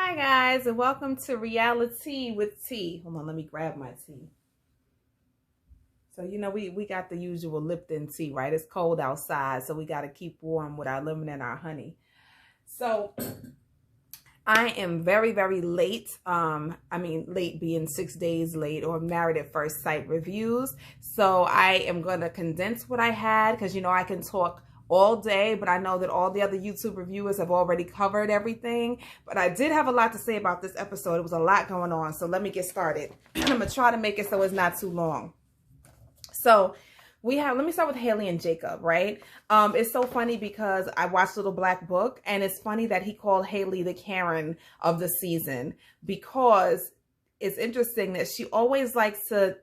Hi guys, and welcome to Reality with Tea. Hold on, let me grab my tea. So we got the usual Lipton tea, right? It's cold outside, so we got to keep warm with our lemon and our honey. So I am very, very late. Late being 6 days late, or Married at First Sight reviews. So I am going to condense what I had because I can talk all day, but I know that all the other YouTube reviewers have already covered everything. But I did have a lot to say about this episode. It was a lot going on. So let me get started. I'm going to try to make it so it's not too long. So let me start with Haley and Jacob, right? It's so funny because I watched Little Black Book, and it's funny that he called Haley the Karen of the season, because it's interesting that she always likes to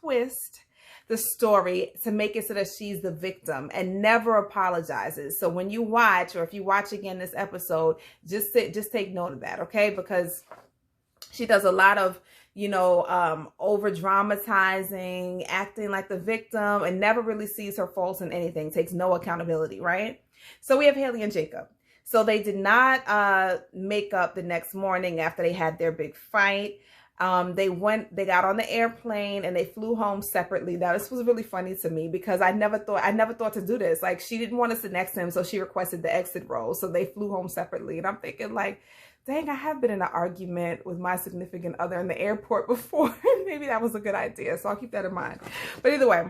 twist the story to make it so that she's the victim and never apologizes. So when you watch, or if you watch again this episode, just take note of that, okay? Because she does a lot of, over dramatizing, acting like the victim, and never really sees her faults in anything, takes no accountability, right? So we have Haley and Jacob. So they did not make up the next morning after they had their big fight. They got on the airplane and they flew home separately. Now, this was really funny to me because I never thought to do this. Like, she didn't want to sit next to him, so she requested the exit row. So they flew home separately. And I'm thinking, like, dang, I have been in an argument with my significant other in the airport before. Maybe that was a good idea. So I'll keep that in mind. But either way,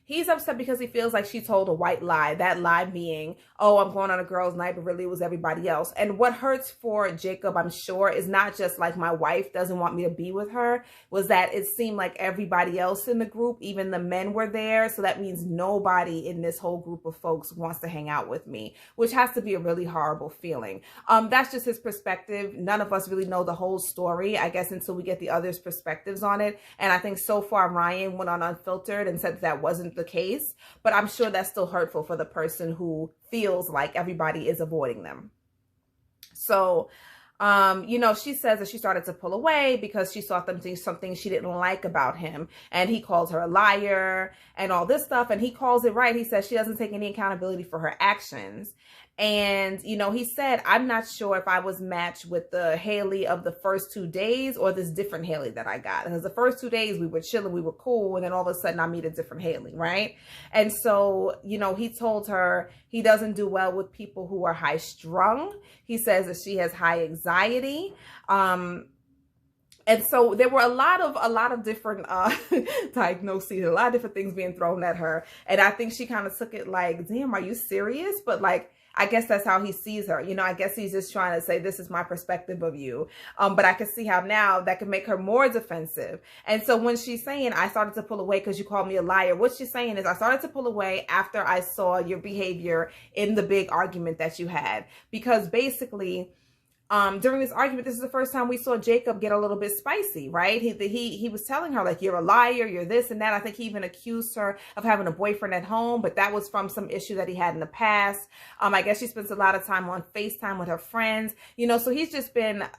he's upset because he feels like she told a white lie. That lie being, oh, I'm going on a girls' night, but really it was everybody else. And what hurts for Jacob, I'm sure, is not just like my wife doesn't want me to be with her, was that it seemed like everybody else in the group, even the men, were there. So that means nobody in this whole group of folks wants to hang out with me, which has to be a really horrible feeling. That's just his perspective. None of us really know the whole story, I guess, until we get the others' perspectives on it. And I think so far Ryan went on Unfiltered and said that wasn't the case, but I'm sure that's still hurtful for the person who feels like everybody is avoiding them. So, she says that she started to pull away because she saw them do something she didn't like about him. And he calls her a liar and all this stuff. And he calls it right. He says she doesn't take any accountability for her actions. And, he said, I'm not sure if I was matched with the Haley of the first 2 days or this different Haley that I got. Because the first 2 days we were chilling, we were cool. And then all of a sudden I meet a different Haley, right? And so, he told her he doesn't do well with people who are high strung. He says that she has high anxiety. And so there were a lot of different diagnoses, a lot of different things being thrown at her. And I think she kind of took it like, damn, are you serious? But like, I guess that's how he sees her. I guess he's just trying to say, this is my perspective of you. But I can see how now that can make her more defensive. And so when she's saying, I started to pull away because you called me a liar, what she's saying is, I started to pull away after I saw your behavior in the big argument that you had. Because basically, during this argument, this is the first time we saw Jacob get a little bit spicy, right? He was telling her, like, you're a liar, you're this and that. I think he even accused her of having a boyfriend at home, but that was from some issue that he had in the past. I guess she spends a lot of time on FaceTime with her friends, so he's just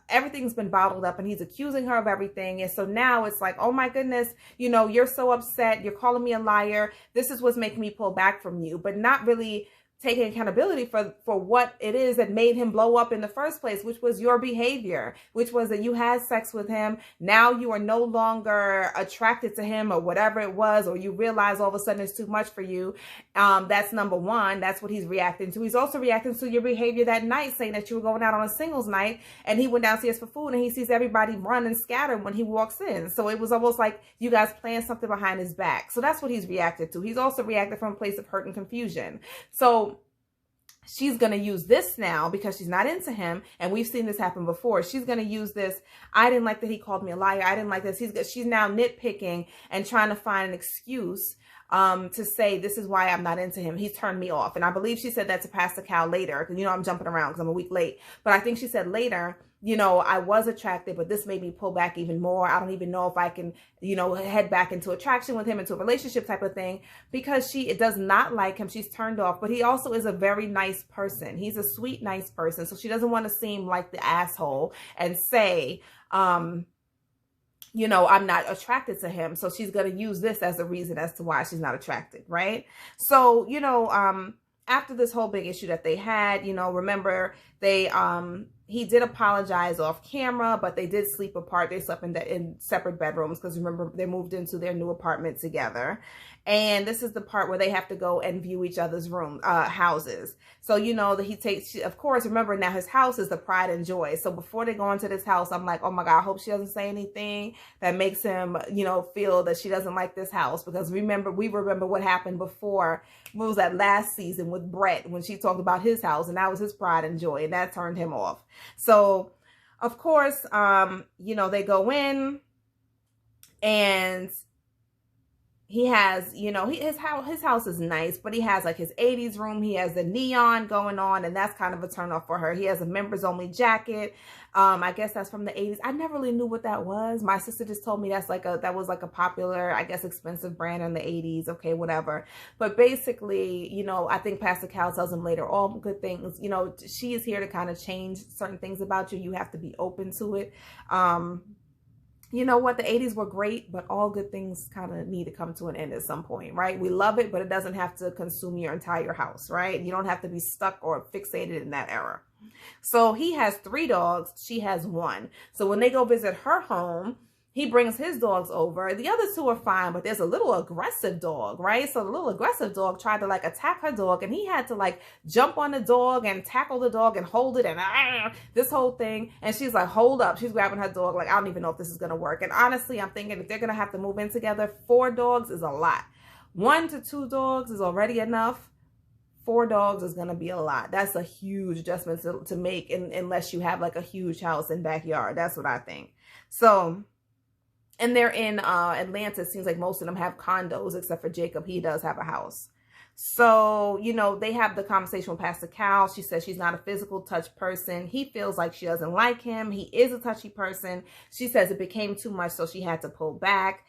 everything's been bottled up, and he's accusing her of everything. And so now it's like, oh my goodness, you're so upset, you're calling me a liar. This is what's making me pull back from you, but not really taking accountability for what it is that made him blow up in the first place, which was your behavior, which was that you had sex with him. Now you are no longer attracted to him or whatever it was, or you realize all of a sudden it's too much for you. That's number one. That's what he's reacting to. He's also reacting to your behavior that night, saying that you were going out on a singles night and he went downstairs for food and he sees everybody run and scatter when he walks in. So it was almost like you guys planned something behind his back. So that's what he's reacted to. He's also reacted from a place of hurt and confusion. So she's going to use this now because she's not into him. And we've seen this happen before. She's going to use this. I didn't like that he called me a liar. I didn't like this. She's now nitpicking and trying to find an excuse to say, this is why I'm not into him. He's turned me off. And I believe she said that to Pastor Cal later. Because, I'm jumping around because I'm a week late. But I think she said later, I was attracted, but this made me pull back even more. I don't even know if I can, head back into attraction with him, into a relationship type of thing, because it does not like him. She's turned off, but he also is a very nice person. He's a sweet, nice person. So she doesn't want to seem like the asshole and say, I'm not attracted to him. So she's going to use this as a reason as to why she's not attracted. Right. So, after this whole big issue that they had, you know, remember they, he did apologize off camera, but they did sleep apart. They slept in separate bedrooms because remember they moved into their new apartment together. And this is the part where they have to go and view each other's houses. So, you know, that he takes, of course, remember now his house is the pride and joy. So before they go into this house, I'm like, oh my God, I hope she doesn't say anything that makes him, you know, feel that she doesn't like this house. Because we remember what happened before. What was that last season with Brett when she talked about his house, and that was his pride and joy, and that turned him off. So, of course, you know, they go in and he has, you know, his house is nice, but he has like his 80s room. He has the neon going on, and that's kind of a turn off for her. He has a members only jacket. I guess that's from the 80s. I never really knew what that was. My sister just told me that was like a popular, I guess, expensive brand in the 80s. Okay, whatever. But basically, you know, I think Pastor Cal tells him later, all good things, you know, she is here to kind of change certain things about you. You have to be open to it. You know what? The 80s were great, but all good things kind of need to come to an end at some point, right? We love it, but it doesn't have to consume your entire house, right? You don't have to be stuck or fixated in that era. So he has 3 dogs. She has 1. So when they go visit her home, he brings his dogs over. The other 2 are fine, but there's a little aggressive dog, right? So the little aggressive dog tried to like attack her dog, and he had to like jump on the dog and tackle the dog and hold it and this whole thing. And she's like, hold up. She's grabbing her dog like, I don't even know if this is going to work. And honestly, I'm thinking if they're going to have to move in together, 4 dogs is a lot. 1 to 2 dogs is already enough. 4 dogs is going to be a lot. That's a huge adjustment to make unless you have like a huge house and backyard. That's what I think. So... and they're in Atlanta. It seems like most of them have condos, except for Jacob. He does have a house. So, you know, they have the conversation with Pastor Cal. She says she's not a physical touch person. He feels like she doesn't like him. He is a touchy person. She says it became too much, so she had to pull back.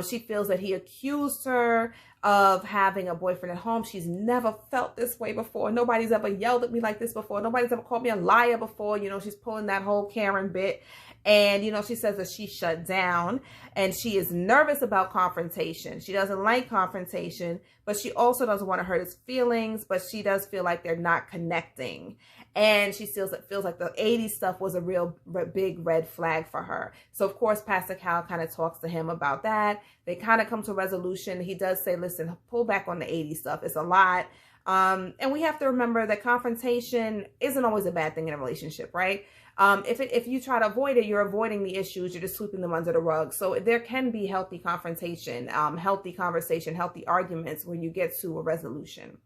She feels that he accused her of having a boyfriend at home. She's never felt this way before. Nobody's ever yelled at me like this before. Nobody's ever called me a liar before. You know, she's pulling that whole Karen bit. And, you know, she says that she shut down and she is nervous about confrontation. She doesn't like confrontation, but she also doesn't want to hurt his feelings, but she does feel like they're not connecting. And she feels like the 80s stuff was a real big red flag for her. So, of course, Pastor Cal kind of talks to him about that. They kind of come to a resolution. He does say, listen, pull back on the 80s stuff. It's a lot. And we have to remember that confrontation isn't always a bad thing in a relationship, right? If you try to avoid it, you're avoiding the issues. You're just sweeping them under the rug. So there can be healthy confrontation, healthy conversation, healthy arguments when you get to a resolution.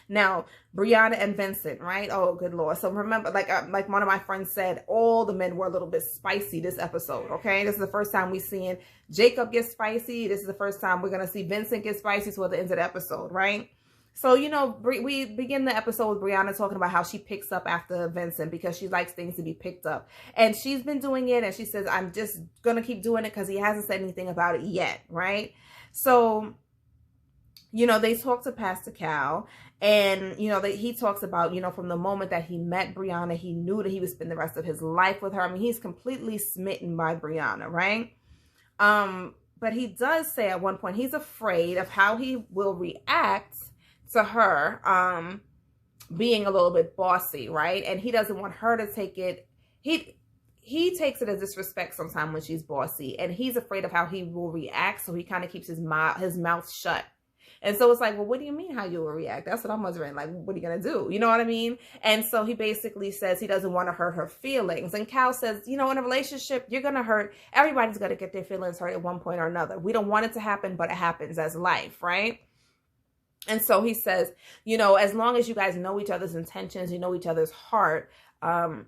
Now, Brianna and Vincent, right? Oh, good Lord. So remember, like one of my friends said, all the men were a little bit spicy this episode, okay? This is the first time we've seen Jacob get spicy. This is the first time we're going to see Vincent get spicy toward the end of the episode, right? So, you know, we begin the episode with Brianna talking about how she picks up after Vincent because she likes things to be picked up. And she's been doing it, and she says, I'm just going to keep doing it because he hasn't said anything about it yet, right? So, you know, they talk to Pastor Cal, and, you know, he talks about, you know, from the moment that he met Brianna, he knew that he would spend the rest of his life with her. I mean, he's completely smitten by Brianna, right? But he does say at one point he's afraid of how he will react to her being a little bit bossy, right? And he doesn't want her to take it. He takes it as disrespect sometimes when she's bossy, and he's afraid of how he will react, so he kind of keeps his mouth shut. And so it's like, well, what do you mean how you will react? That's what I'm wondering. Like, what are you going to do? You know what I mean? And so he basically says he doesn't want to hurt her feelings. And Cal says, you know, in a relationship, you're going to hurt. Everybody's going to get their feelings hurt at one point or another. We don't want it to happen, but it happens as life, right? And so he says, you know, as long as you guys know each other's intentions, you know each other's heart,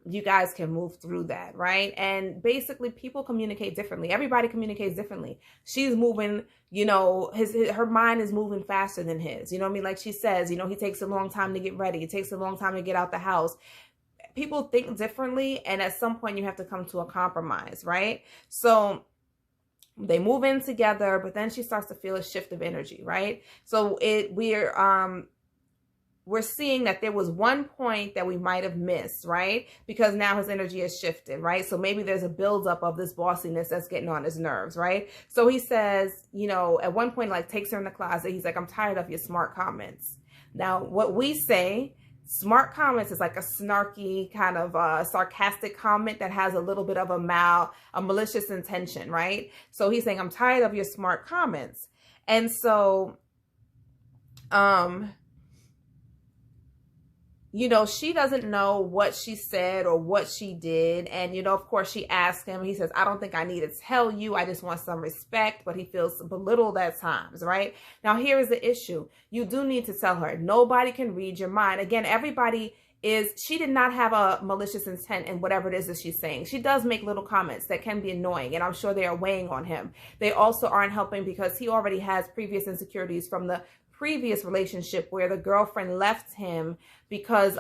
you guys can move through that, right? And basically, people communicate differently. Everybody communicates differently. She's moving, you know, her mind is moving faster than his. You know what I mean? Like she says, you know, he takes a long time to get ready. It takes a long time to get out the house. People think differently, and at some point, you have to come to a compromise, right? So they move in together, but then she starts to feel a shift of energy, right? So we're seeing that there was one point that we might have missed, right? Because now his energy has shifted, right? So maybe there's a buildup of this bossiness that's getting on his nerves, right? So he says, you know, at one point, like takes her in the closet. He's like, I'm tired of your smart comments. Now, what we say, smart comments, is like a snarky kind of sarcastic comment that has a little bit of a malicious intention, right? So he's saying, I'm tired of your smart comments. And so, you know, she doesn't know what she said or what she did. And, you know, of course, she asked him. He says, I don't think I need to tell you. I just want some respect. But he feels belittled at times, right? Now, here is the issue. You do need to tell her. Nobody can read your mind. Again, she did not have a malicious intent in whatever it is that she's saying. She does make little comments that can be annoying, and I'm sure they are weighing on him. They also aren't helping because he already has previous insecurities from the previous relationship where the girlfriend left him because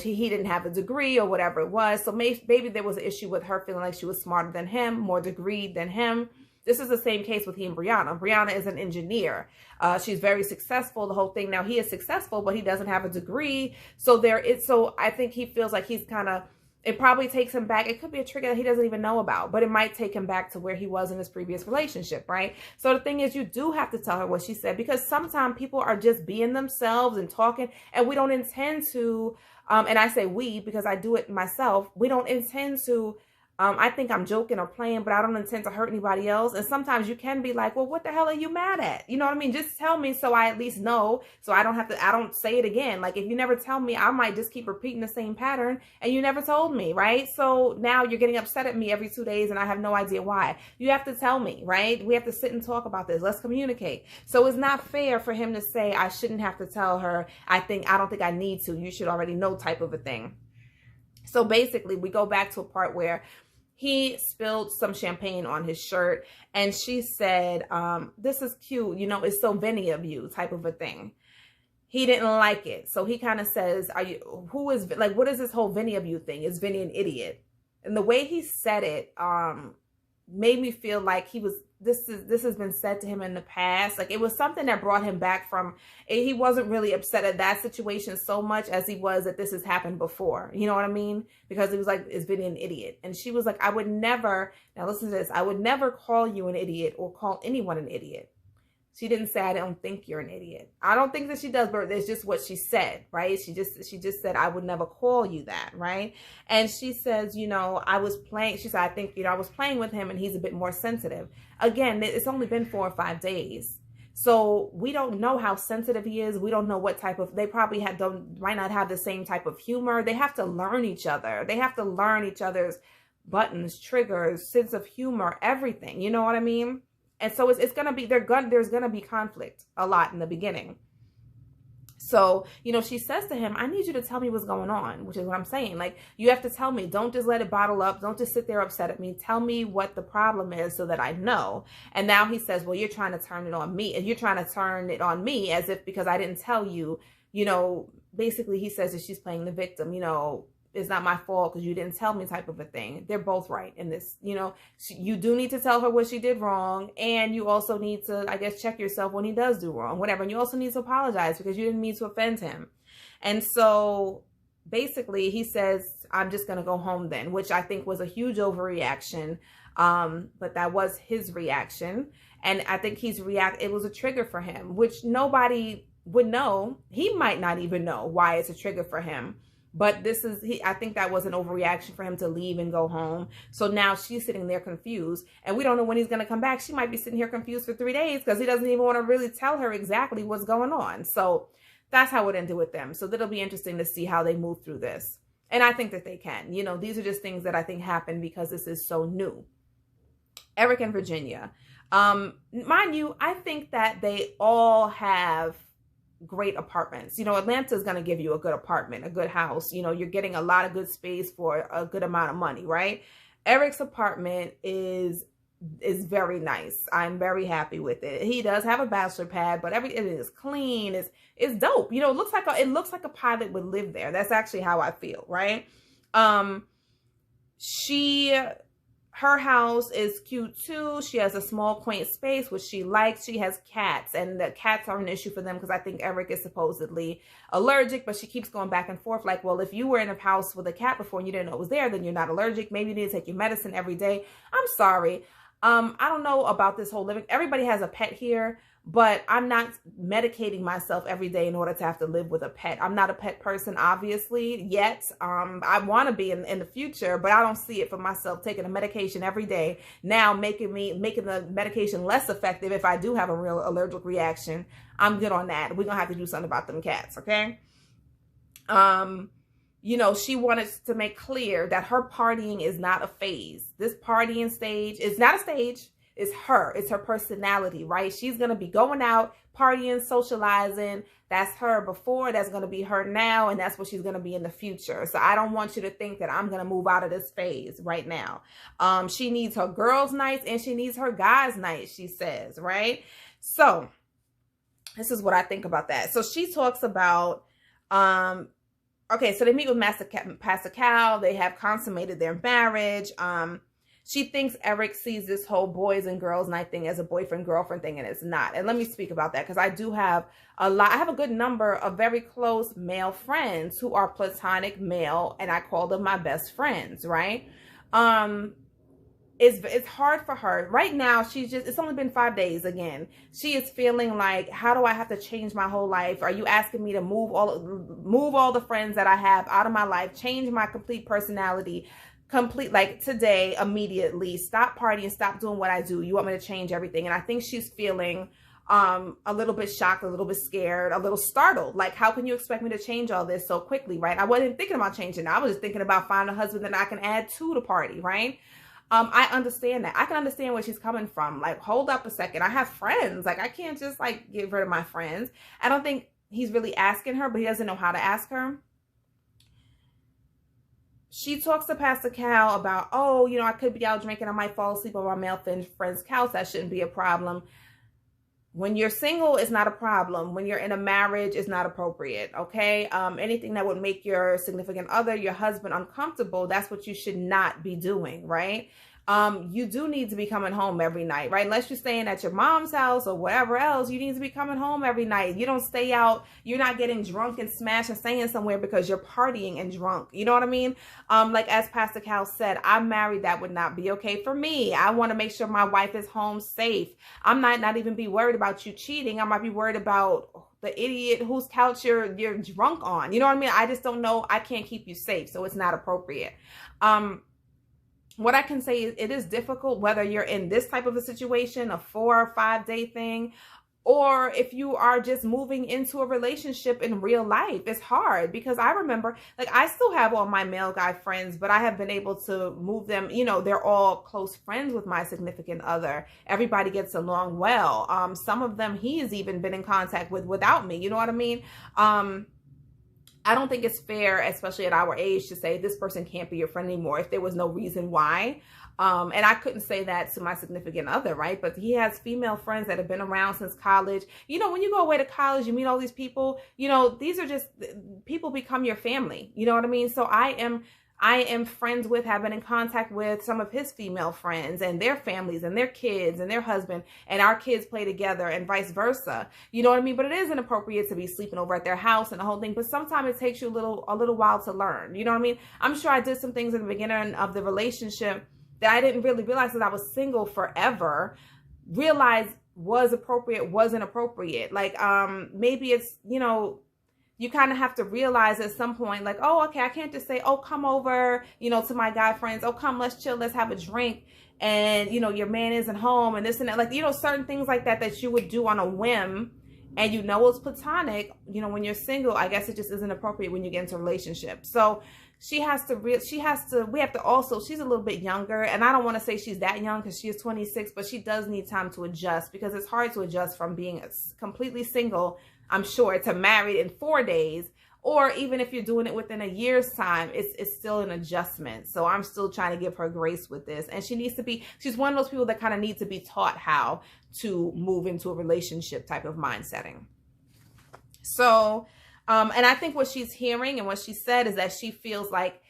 he didn't have a degree or whatever it was. So maybe there was an issue with her feeling like she was smarter than him, more degreed than him. This is the same case with he and Brianna. Brianna is an engineer. She's very successful, the whole thing. Now, he is successful, but he doesn't have a degree. So I think he feels like he's kind of, it probably takes him back. It could be a trigger that he doesn't even know about, but it might take him back to where he was in his previous relationship, right? So the thing is, you do have to tell her what she said, because sometimes people are just being themselves and talking, and we don't intend to, and I say we because I do it myself, we don't intend to, I think I'm joking or playing, but I don't intend to hurt anybody else. And sometimes you can be like, well, what the hell are you mad at? You know what I mean? Just tell me so I at least know, so I don't say it again. Like, if you never tell me, I might just keep repeating the same pattern, and you never told me, right? So now you're getting upset at me every 2 days and I have no idea why. You have to tell me, right? We have to sit and talk about this. Let's communicate. So it's not fair for him to say, I shouldn't have to tell her. I don't think I need to. You should already know, type of a thing. So basically, we go back to a part where he spilled some champagne on his shirt, and she said, this is cute, you know, it's so Vinny of you, type of a thing. He didn't like it. So he kind of says, what is this whole Vinny of you thing? Is Vinny an idiot? And the way he said it made me feel like this has been said to him in the past. Like, it was something that brought him back from, he wasn't really upset at that situation so much as he was that this has happened before. You know what I mean? Because he was like, is Vinny an idiot? And she was like, I would never, now listen to this, I would never call you an idiot or call anyone an idiot. She didn't say, I don't think you're an idiot. I don't think that she does, but it's just what she said, right? She just said, I would never call you that, right? And she says, you know, she said, I think, you know, I was playing with him and he's a bit more sensitive. Again, it's only been 4 or 5 days. So we don't know how sensitive he is. We don't know what type of, they probably might not have the same type of humor. They have to learn each other. They have to learn each other's buttons, triggers, sense of humor, everything. You know what I mean? And so it's going to be, there's going to be conflict a lot in the beginning. So, you know, she says to him, I need you to tell me what's going on, which is what I'm saying. Like, you have to tell me. Don't just let it bottle up. Don't just sit there upset at me. Tell me what the problem is so that I know. And now he says, well, you're trying to turn it on me. And you're trying to turn it on me as if because I didn't tell you, you know, basically he says that she's playing the victim, you know, it's not my fault because you didn't tell me, type of a thing. They're both right in this, you know. You do need to tell her what she did wrong, and you also need to, I guess, check yourself when he does do wrong, whatever. And you also need to apologize because you didn't mean to offend him. And so basically he says, I'm just going to go home then, which I think was a huge overreaction. But that was his reaction. And I think it was a trigger for him, which nobody would know. He might not even know why it's a trigger for him. But I think that was an overreaction for him to leave and go home. So now she's sitting there confused, and we don't know when he's going to come back. She might be sitting here confused for 3 days because he doesn't even want to really tell her exactly what's going on. So that's how it ended with them. So that'll be interesting to see how they move through this. And I think that they can. You know, these are just things that I think happen because this is so new. Eric and Virginia. Mind you, I think that they all have great apartments. You know, Atlanta is going to give you a good apartment, a good house. You know, you're getting a lot of good space for a good amount of money, right? Eric's apartment is very nice. I'm very happy with it. He does have a bachelor pad, but it is clean. It's dope. You know, it looks like a pilot would live there. That's actually how I feel, right? Her house is cute too. She has a small quaint space, which she likes. She has cats, and the cats are an issue for them because I think Eric is supposedly allergic, but she keeps going back and forth like, well, if you were in a house with a cat before and you didn't know it was there, then you're not allergic. Maybe you need to take your medicine every day. I'm sorry. I don't know about this whole living. Everybody has a pet here, but I'm not medicating myself every day in order to have to live with a pet. I'm not a pet person, obviously, yet. I want to be in the future, but I don't see it for myself taking a medication every day, now making the medication less effective if I do have a real allergic reaction. I'm good on that. We're going to have to do something about them cats, okay? You know, she wanted to make clear that her partying is not a phase. This partying stage is not a stage. It's her. It's her personality, right? She's going to be going out, partying, socializing. That's her before. That's going to be her now. And that's what she's going to be in the future. So I don't want you to think that I'm going to move out of this phase right now. She needs her girls' nights and she needs her guys' nights, she says, right? So this is what I think about that. So she talks about, okay, so they meet with Pastor Cal. They have consummated their marriage. She thinks Eric sees this whole boys and girls night thing as a boyfriend-girlfriend thing, and it's not. And let me speak about that, because I do have I have a good number of very close male friends who are platonic male, and I call them my best friends, right? It's hard for her. Right now, it's only been 5 days again. She is feeling like, how do I have to change my whole life? Are you asking me to move all the friends that I have out of my life, change my complete personality, like today, immediately, stop partying, stop doing what I do? You want me to change everything? And I think she's feeling a little bit shocked, a little bit scared, a little startled. Like, how can you expect me to change all this so quickly, right? I wasn't thinking about changing. I was just thinking about finding a husband that I can add to the party, right? I understand that. I can understand where she's coming from. Like, hold up a second. I have friends. Like, I can't just like get rid of my friends. I don't think he's really asking her, but he doesn't know how to ask her. She talks to Pastor Cal about, oh, you know, I could be out drinking. I might fall asleep on my male friend's couch. That shouldn't be a problem. When you're single, it's not a problem. When you're in a marriage, it's not appropriate, okay? Anything that would make your significant other, your husband, uncomfortable, that's what you should not be doing, right? You do need to be coming home every night, right? Unless you're staying at your mom's house or whatever else, you need to be coming home every night. You don't stay out. You're not getting drunk and smashed and staying somewhere because you're partying and drunk. You know what I mean? Like as Pastor Cal said, I'm married. That would not be okay for me. I want to make sure my wife is home safe. I'm not even be worried about you cheating. I might be worried about the idiot whose couch you're drunk on. You know what I mean? I just don't know. I can't keep you safe. So it's not appropriate. What I can say is it is difficult whether you're in this type of a situation, a 4 or 5 day thing, or if you are just moving into a relationship in real life. It's hard because I remember, like, I still have all my male guy friends, but I have been able to move them. You know, they're all close friends with my significant other. Everybody gets along well. Some of them he has even been in contact with without me. You know what I mean? I don't think it's fair, especially at our age, to say this person can't be your friend anymore if there was no reason why. And I couldn't say that to my significant other, right? But he has female friends that have been around since college. You know, when you go away to college, you meet all these people, you know, these are just, people become your family. You know what I mean? So I am friends with, have been in contact with some of his female friends and their families and their kids and their husband, and our kids play together and vice versa. You know what I mean? But it is inappropriate to be sleeping over at their house and the whole thing. But sometimes it takes you a little while to learn. You know what I mean? I'm sure I did some things in the beginning of the relationship that I didn't really realize because I was single forever, realize was appropriate, wasn't appropriate. Like, maybe it's, you know, you kind of have to realize at some point, like, oh, okay, I can't just say, oh, come over, you know, to my guy friends. Oh, come, let's chill, let's have a drink. And, you know, your man isn't home and this and that. Like, you know, certain things like that you would do on a whim and you know it's platonic. You know, when you're single, I guess it just isn't appropriate when you get into a relationship. So we have to also, she's a little bit younger, and I don't want to say she's that young because she is 26, but she does need time to adjust because it's hard to adjust from being completely single, I'm sure, to married in 4 days, or even if you're doing it within a year's time, it's still an adjustment. So I'm still trying to give her grace with this. And she's one of those people that kind of need to be taught how to move into a relationship type of mind setting. So, and I think what she's hearing and what she said is that she feels like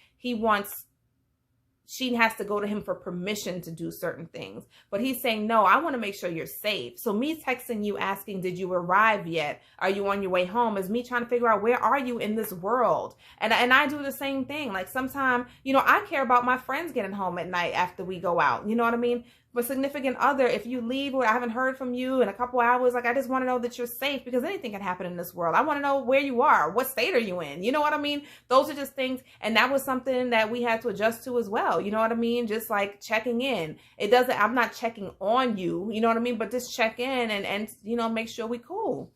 she has to go to him for permission to do certain things. But he's saying, no, I want to make sure you're safe. So me texting you asking, did you arrive yet? Are you on your way home? Is me trying to figure out, where are you in this world? And I do the same thing. Like, sometimes, you know, I care about my friends getting home at night after we go out. You know what I mean? significant other, if you leave or I haven't heard from you in a couple hours, like I just want to know that you're safe, because anything can happen in this world. I want to know where you are. What state are you in? You know what I mean? Those are just things. And that was something that we had to adjust to as well. You know what I mean? Just like checking in. I'm not checking on you, you know what I mean? But just check in and you know, make sure we cool.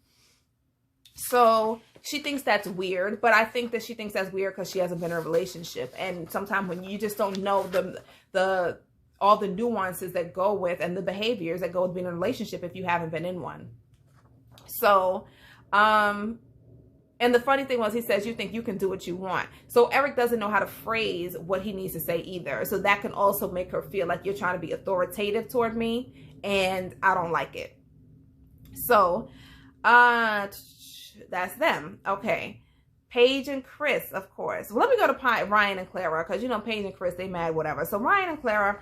So she thinks that's weird, but I think that she thinks that's weird because she hasn't been in a relationship. And sometimes when you just don't know all the nuances that go with and the behaviors that go with being in a relationship if you haven't been in one. So, and the funny thing was, he says, you think you can do what you want. So Eric doesn't know how to phrase what he needs to say either. So that can also make her feel like you're trying to be authoritative toward me, and I don't like it. So, that's them. Okay. Paige and Chris, of course. Well, let me go to Ryan and Clara, because, you know, Paige and Chris, they mad, whatever. So Ryan and Clara,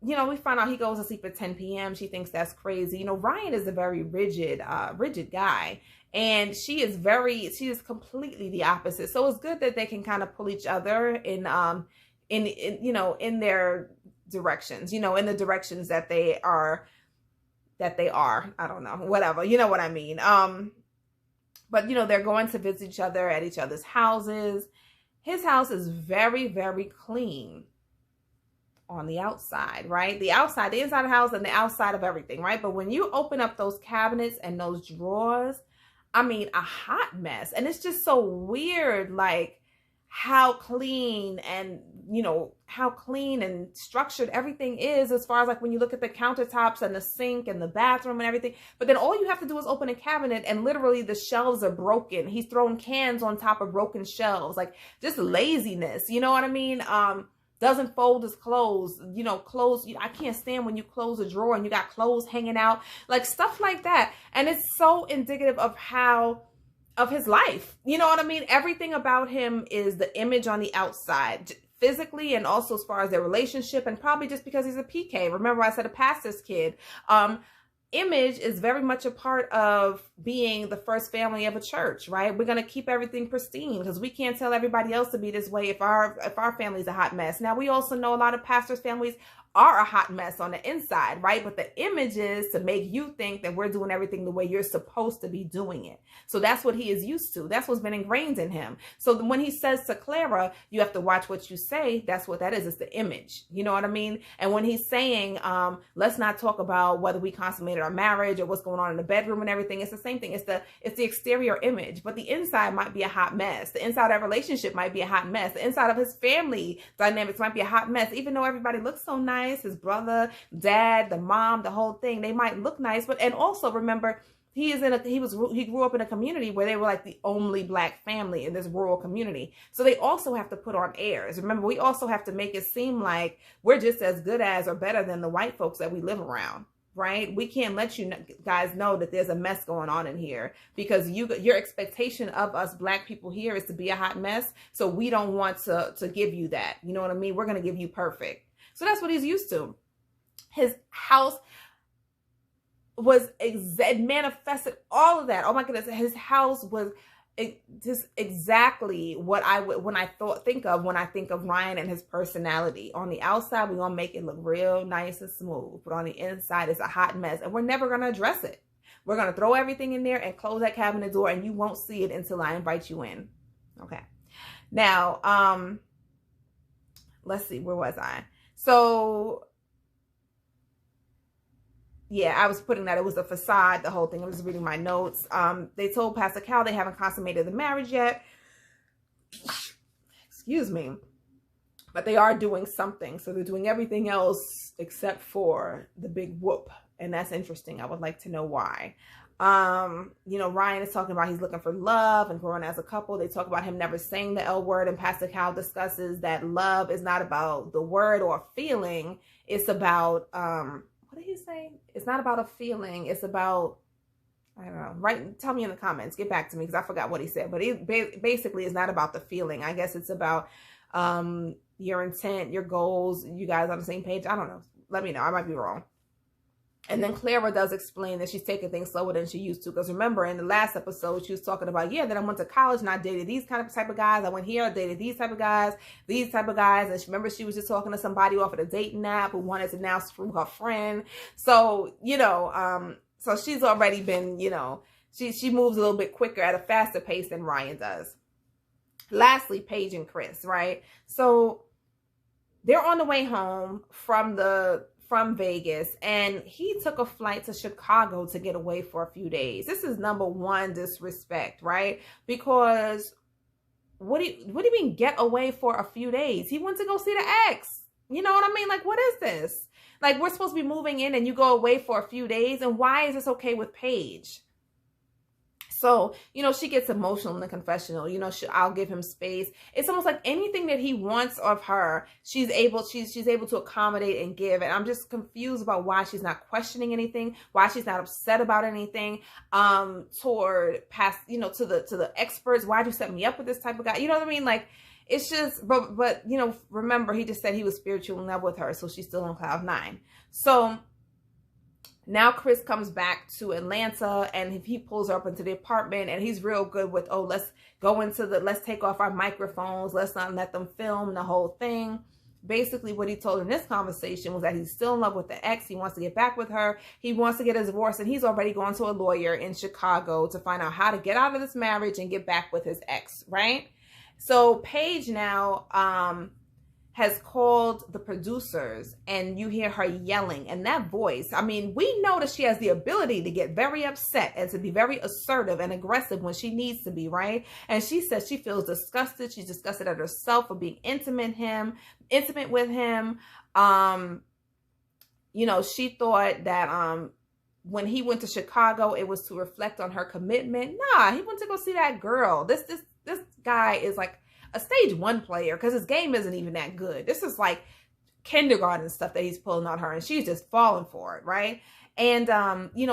you know, we find out he goes to sleep at 10 p.m. She thinks that's crazy. You know, Ryan is a very rigid guy. And she is completely the opposite. So it's good that they can kind of pull each other in you know, in their directions, you know, in the directions that they are. I don't know, whatever, you know what I mean? But, you know, they're going to visit each other at each other's houses. His house is very, very clean on the outside, right? The outside, the inside of the house and the outside of everything, right? But when you open up those cabinets and those drawers, I mean, a hot mess. And it's just so weird, like, how clean and, you know, how clean and structured everything is, as far as like when you look at the countertops and the sink and the bathroom and everything. But then all you have to do is open a cabinet and literally the shelves are broken. He's throwing cans on top of broken shelves, like just laziness. You know what I mean? Doesn't fold his clothes, you know, clothes. I can't stand when you close a drawer and you got clothes hanging out, like stuff like that. And it's so indicative of his life. You know what I mean? Everything about him is the image on the outside, physically, and also as far as their relationship, and probably just because he's a PK. Remember, I said a pastor's kid. Image is very much a part of being the first family of a church, right? We're going to keep everything pristine because we can't tell everybody else to be this way if our family's a hot mess. Now, we also know a lot of pastors' families are a hot mess on the inside, right? But the image is to make you think that we're doing everything the way you're supposed to be doing it. So that's what he is used to. That's what's been ingrained in him. So when he says to Clara, you have to watch what you say, that's what that is. It's the image. You know what I mean? And when he's saying, let's not talk about whether we consummated our marriage or what's going on in the bedroom and everything, it's the same thing. It's the exterior image, but the inside might be a hot mess. The inside of a relationship might be a hot mess. The inside of his family dynamics might be a hot mess. Even though everybody looks so nice, his brother, dad, the mom, the whole thing, they might look nice. And also remember, he grew up in a community where they were like the only black family in this rural community. So they also have to put on airs. Remember, we also have to make it seem like we're just as good as or better than the white folks that we live around, right? We can't let you guys know that there's a mess going on in here, because your expectation of us black people here is to be a hot mess. So we don't want to give you that. You know what I mean? We're going to give you perfect. So that's what he's used to. His house was manifested all of that. Oh my goodness. His house was just exactly what I would, when I think of Ryan and his personality. On the outside, we're going to make it look real nice and smooth, but on the inside, it's a hot mess, and we're never going to address it. We're going to throw everything in there and close that cabinet door, and you won't see it until I invite you in. Okay. Now, let's see, where was I? So, yeah, I was putting that it was a facade, the whole thing. I was reading my notes. They told Pastor Cal they haven't consummated the marriage yet. Excuse me. But they are doing something. So they're doing everything else except for the big whoop. And that's interesting. I would like to know why. You know, Ryan is talking about he's looking for love and growing as a couple. They talk about him never saying the L word, and Pastor Cal discusses that love is not about the word or feeling. It's about, what did he say? It's not about a feeling. It's about, I don't know. Right? Tell me in the comments. Get back to me, because I forgot what he said. But it basically is not about the feeling. I guess it's about your intent, your goals. You guys on the same page? I don't know. Let me know. I might be wrong. And then Clara does explain that she's taking things slower than she used to. Because remember, in the last episode, she was talking about, yeah, that I went to college and I dated these kind of type of guys. I went here, I dated these type of guys. And she remember she was just talking to somebody off of a dating app who wanted to now screw her friend. So, so she's already been, she moves a little bit quicker at a faster pace than Ryan does. Lastly, Paige and Chris, right? So they're on the way home from Vegas, and he took a flight to Chicago to get away for a few days. This is number one disrespect, right? Because what do you mean get away for a few days? He went to go see the ex. You know what I mean? Like, what is this? Like, we're supposed to be moving in and you go away for a few days, and why is this okay with Paige? So, she gets emotional in the confessional. I'll give him space. It's almost like anything that he wants of her, she's able to accommodate and give. And I'm just confused about why she's not questioning anything, why she's not upset about anything, toward past, to the experts. Why'd you set me up with this type of guy? You know what I mean? Like, it's just, but remember, he just said he was spiritually in love with her. So she's still on cloud 9. So now Chris comes back to Atlanta, and he pulls her up into the apartment, and he's real good with, let's take off our microphones. Let's not let them film the whole thing. Basically, what he told her in this conversation was that he's still in love with the ex. He wants to get back with her. He wants to get a divorce, and he's already going to a lawyer in Chicago to find out how to get out of this marriage and get back with his ex, right? So Paige now, has called the producers, and you hear her yelling, and that voice, I mean, we know that she has the ability to get very upset and to be very assertive and aggressive when she needs to be, right? And she says she feels disgusted. She's disgusted at herself for being intimate with him. She thought that when he went to Chicago, it was to reflect on her commitment. Nah, he went to go see that girl. This guy is like a stage 1 player, because his game isn't even that good. This is like kindergarten stuff that he's pulling on her, and she's just falling for it, right? And,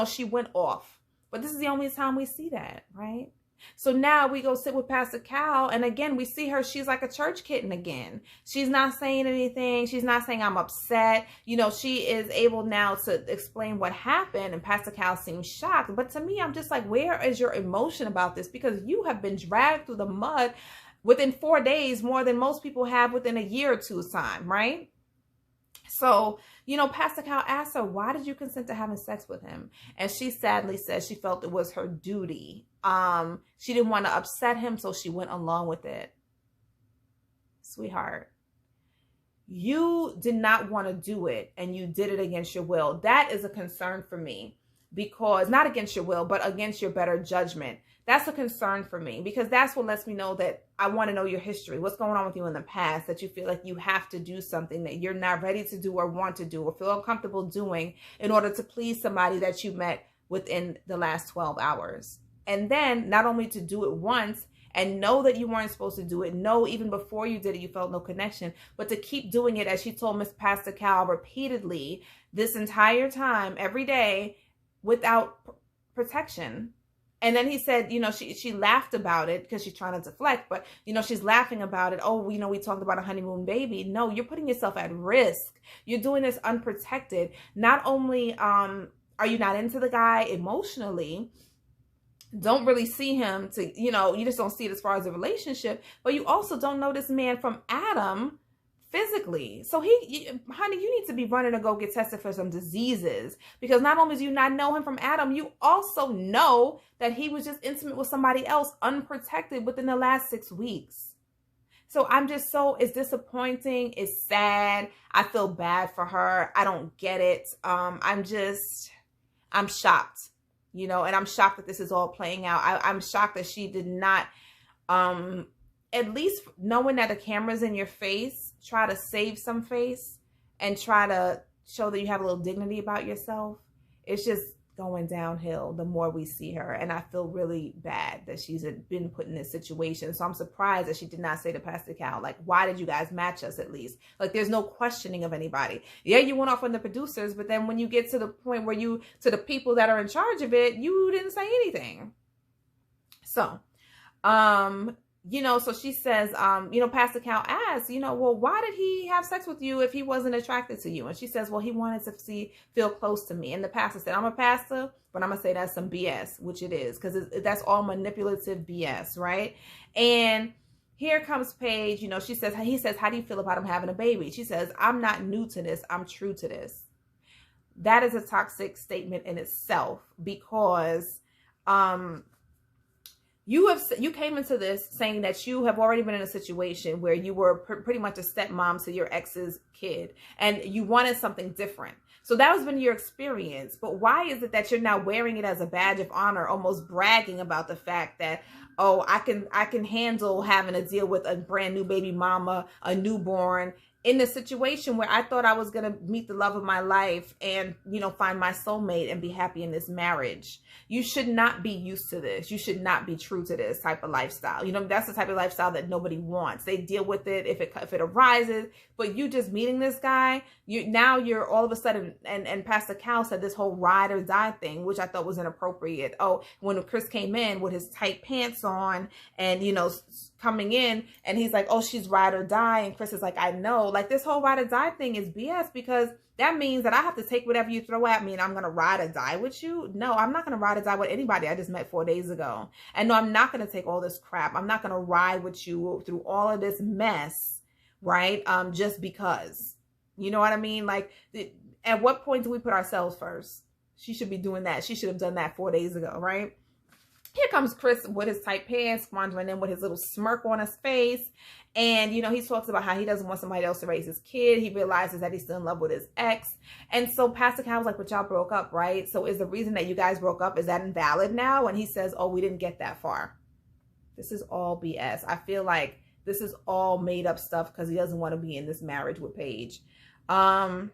she went off. But this is the only time we see that, right? So now we go sit with Pastor Cal, and again, we see her. She's like a church kitten again. She's not saying anything. She's not saying, I'm upset. She is able now to explain what happened, and Pastor Cal seems shocked. But to me, I'm just like, where is your emotion about this? Because you have been dragged through the mud within 4 days, more than most people have within a year or two's time, right? So, Pastor Cal asked her, why did you consent to having sex with him? And she sadly said she felt it was her duty. She didn't want to upset him, so she went along with it. Sweetheart, you did not want to do it, and you did it against your will. That is a concern for me, because not against your will, but against your better judgment. That's a concern for me, because that's what lets me know that I want to know your history. What's going on with you in the past, that you feel like you have to do something that you're not ready to do or want to do or feel uncomfortable doing in order to please somebody that you met within the last 12 hours. And then not only to do it once and know that you weren't supposed to do it, know even before you did it, you felt no connection, but to keep doing it, as she told Miss Pastor Cal repeatedly this entire time, every day, without protection. And then he said, she laughed about it because she's trying to deflect, but, she's laughing about it. Oh, we talked about a honeymoon baby. No, you're putting yourself at risk. You're doing this unprotected. Not only are you not into the guy emotionally, don't really see him to, you just don't see it as far as a relationship, but you also don't know this man from Adam physically. So honey, you need to be running to go get tested for some diseases, because not only do you not know him from Adam, you also know that he was just intimate with somebody else unprotected within the last 6 weeks. So it's disappointing. It's sad. I feel bad for her. I don't get it. I'm shocked, and I'm shocked that this is all playing out. I'm shocked that she did not, at least knowing that the camera's in your face, try to save some face and try to show that you have a little dignity about yourself. It's just going downhill the more we see her. And I feel really bad that she's been put in this situation. So I'm surprised that she did not say to Pastor Cal, like, why did you guys match us at least? Like, there's no questioning of anybody. Yeah, you went off on the producers, but then when you get to the point where to the people that are in charge of it, you didn't say anything. So, you know, so she says, you know, Pastor Cal asks, you know, well, why did he have sex with you if he wasn't attracted to you? And she says, well, he wanted to feel close to me. And the pastor said, I'm a pastor, but I'm going to say that's some BS, which it is, because that's all manipulative BS, right? And here comes Paige, you know, he says, how do you feel about him having a baby? She says, I'm not new to this. I'm true to this. That is a toxic statement in itself, because, you came into this saying that you have already been in a situation where you were pretty much a stepmom to your ex's kid and you wanted something different. So that has been your experience. But why is it that you're now wearing it as a badge of honor, almost bragging about the fact that, oh, I can handle having to deal with a brand new baby mama, a newborn, in a situation where I thought I was going to meet the love of my life and, you know, find my soulmate and be happy in this marriage. You should not be used to this. You should not be true to this type of lifestyle. You know, that's the type of lifestyle that nobody wants. They deal with it if it arises, but you just meeting this guy, you're all of a sudden, and Pastor Cal said this whole ride or die thing, which I thought was inappropriate. Oh, when Chris came in with his tight pants on and, you know, coming in and he's like, oh, she's ride or die. And Chris is like, I know. Like, this whole ride or die thing is BS, because that means that I have to take whatever you throw at me and I'm going to ride or die with you. No, I'm not going to ride or die with anybody I just met 4 days ago. And no, I'm not going to take all this crap. I'm not going to ride with you through all of this mess, right? Just because. You know what I mean? Like, at what point do we put ourselves first? She should be doing that. She should have done that 4 days ago, right? Here comes Chris with his tight pants, wandering in with his little smirk on his face. And, you know, he talks about how he doesn't want somebody else to raise his kid. He realizes that he's still in love with his ex. And so Pastor Cal was like, but y'all broke up, right? So is the reason that you guys broke up, is that invalid now? And he says, oh, we didn't get that far. This is all BS. I feel like this is all made up stuff because he doesn't want to be in this marriage with Paige. Paige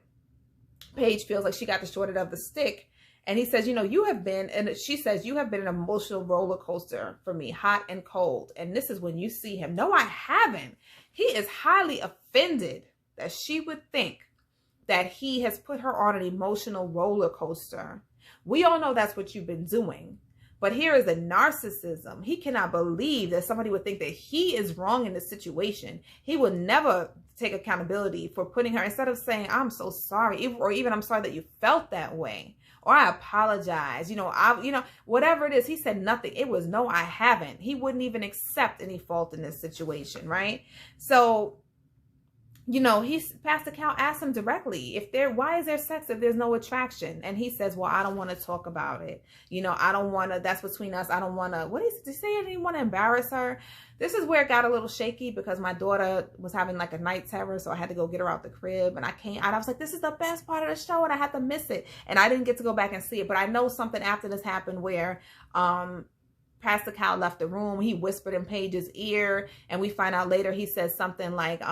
feels like she got the short end of the stick. And he says, you know, you have been, and she says, you have been an emotional roller coaster for me, hot and cold. And this is when you see him. No, I haven't. He is highly offended that she would think that he has put her on an emotional roller coaster. We all know that's what you've been doing. But here is a narcissism. He cannot believe that somebody would think that he is wrong in this situation. He will never take accountability for putting her, instead of saying, I'm so sorry, or even I'm sorry that you felt that way. Or I apologize, you know, whatever it is. He said nothing. It was no, I haven't. He wouldn't even accept any fault in this situation, right? So, you know, Pastor Cal asked him directly, why is there sex if there's no attraction? And he says, well, I don't want to talk about it. You know, I don't want to, that's between us. I don't want to, what is, did he say? I didn't want to embarrass her. This is where it got a little shaky because my daughter was having like a night terror. So I had to go get her out the crib and I was like, this is the best part of the show and I had to miss it. And I didn't get to go back and see it, but I know something after this happened where, Pastor Cal left the room. He whispered in Paige's ear and we find out later he says something like,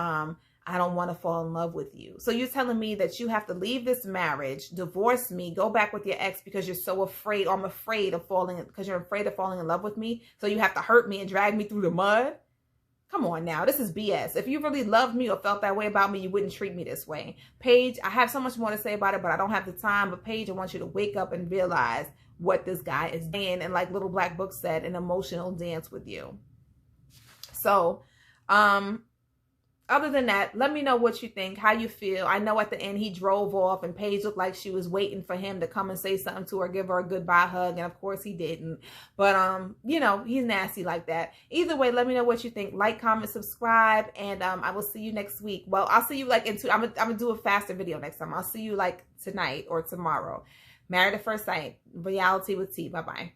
I don't want to fall in love with you. So you're telling me that you have to leave this marriage, divorce me, go back with your ex because you're so afraid, or I'm afraid of falling, because you're afraid of falling in love with me. So you have to hurt me and drag me through the mud. Come on now, this is BS. If you really loved me or felt that way about me, you wouldn't treat me this way. Paige, I have so much more to say about it, but I don't have the time. But Paige, I want you to wake up and realize what this guy is doing. And like Little Black Book said, an emotional dance with you. So, other than that, let me know what you think, how you feel. I know at the end he drove off and Paige looked like she was waiting for him to come and say something to her, give her a goodbye hug. And of course he didn't. But, you know, he's nasty like that. Either way, let me know what you think. Like, comment, subscribe, and I will see you next week. Well, I'll see you like I'm going to do a faster video next time. I'll see you like tonight or tomorrow. Married at First Sight, reality with T. Bye-bye.